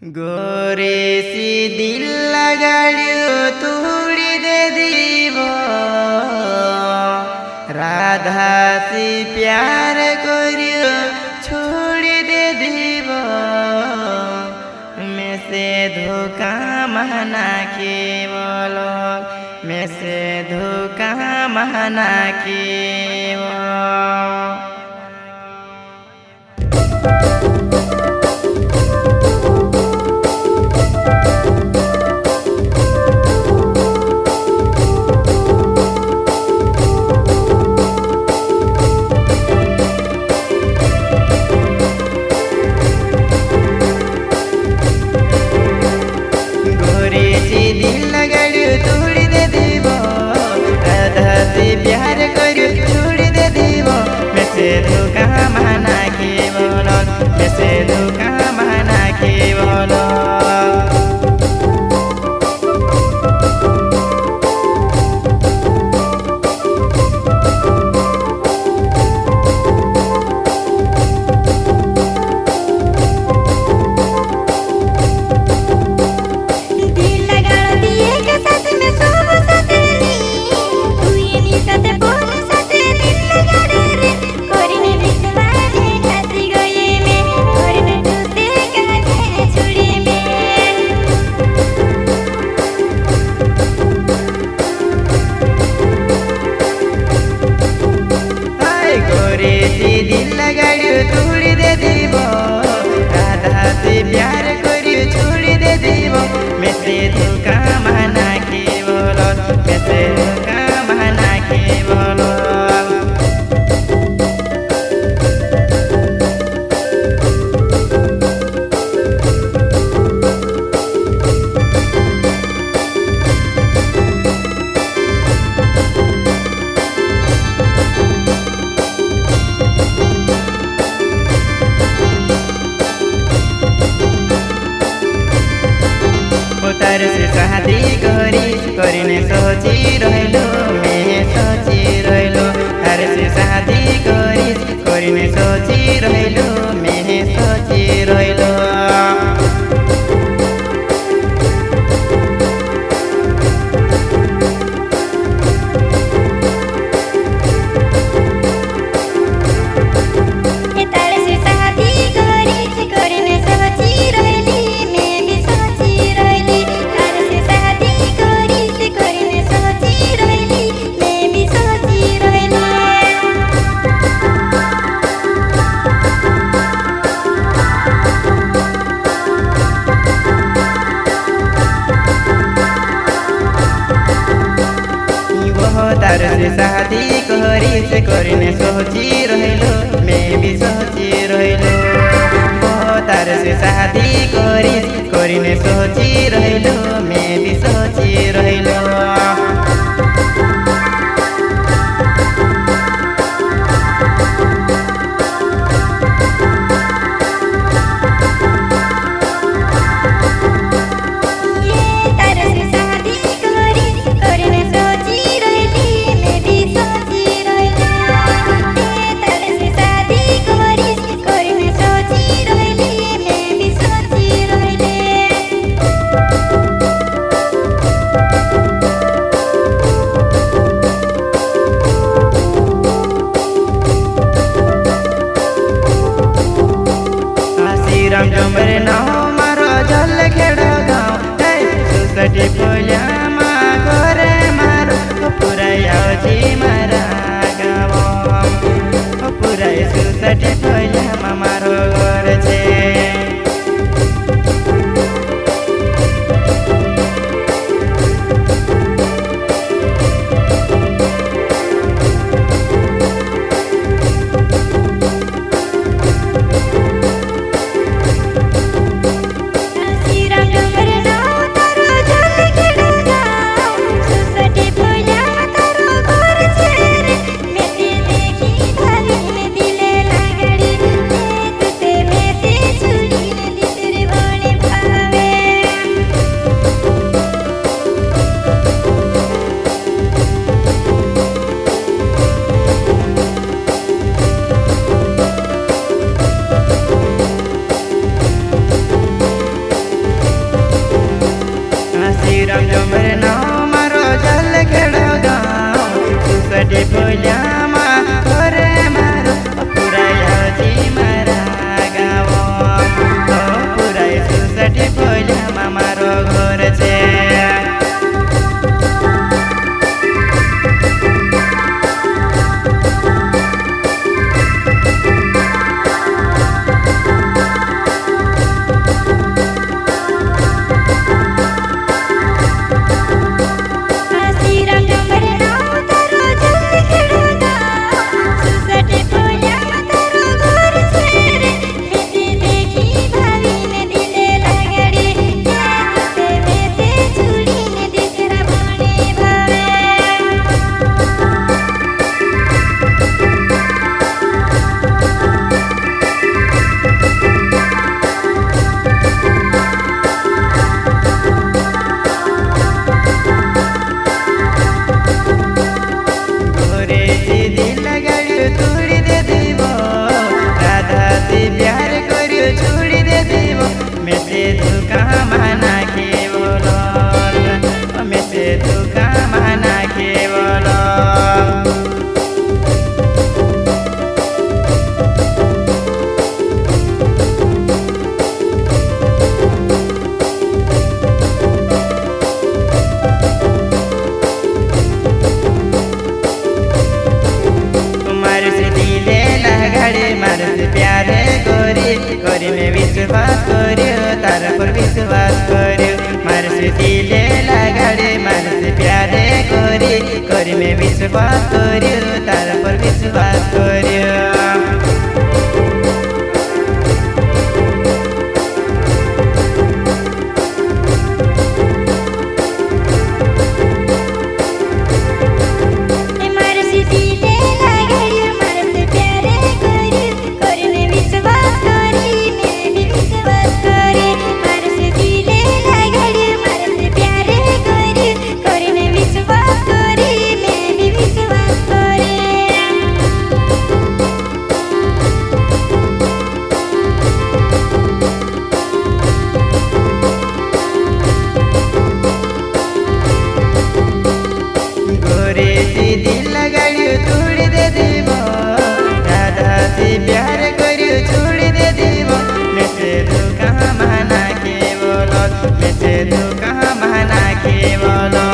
गोरे सी दिल लगाड्यो तुड़ी दे दीवो, राधा सी प्यार कर्यो छोड़ी दे दीवो। में से धोखा महना के बोलो, में से धोखा महना के दिल लगाड्यो तोड़ी दे दीवो, राधा से प्यार कर्यो छोड़ी दे दीवो। में से धोखा महना के बोलो, में से धोखा महना के बोलो। दिल लगाड्यो तोड़ी दे दीवो, राधा से प्यार कर्यो छोड़ी दे दीवो। में से धोखा महना के बोलो, में से धोखा महना के बोलो। तार से शादी करिने सोची रहलो, मैं सोची रहलो। तार से शादी करिने सोची रहलो, मैं सोची रहलो। तार से शादी करिने सोची रहलो, मैं भी सोची रहलो। तार से शादी करिने सोची रहलो, मैं भी सोची रहलो। दिले लगाड़े मार से प्यारे करी में विश्वास करियो तार पर विश्वास करियो। दिल लगाड़ियो छोड़ दे देव राधा से प्यार करियो छोड़ दे देव मैं से तू कहाँ माना के बोलो मैं से तू कहाँ माना के बोलो।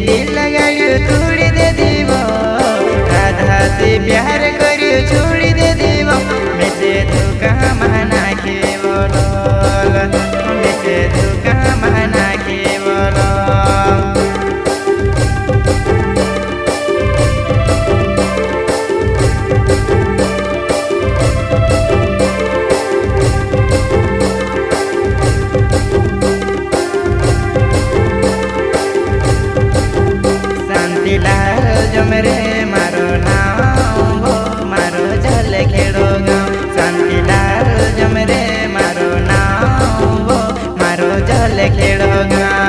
दिल लगाड़ियो छोड़ दे देव राधा से प्यार करियो छोड़ दे देव मैं से तू कहाँ माना के बोलो मैं से तू कहाँ माना के बोलो। शांतिलाल जमरे मारो नाम मारो जल खेड़ो गाँव शांतिलाल जमरे मारो नाम मारो जल खेड़ो गाँव।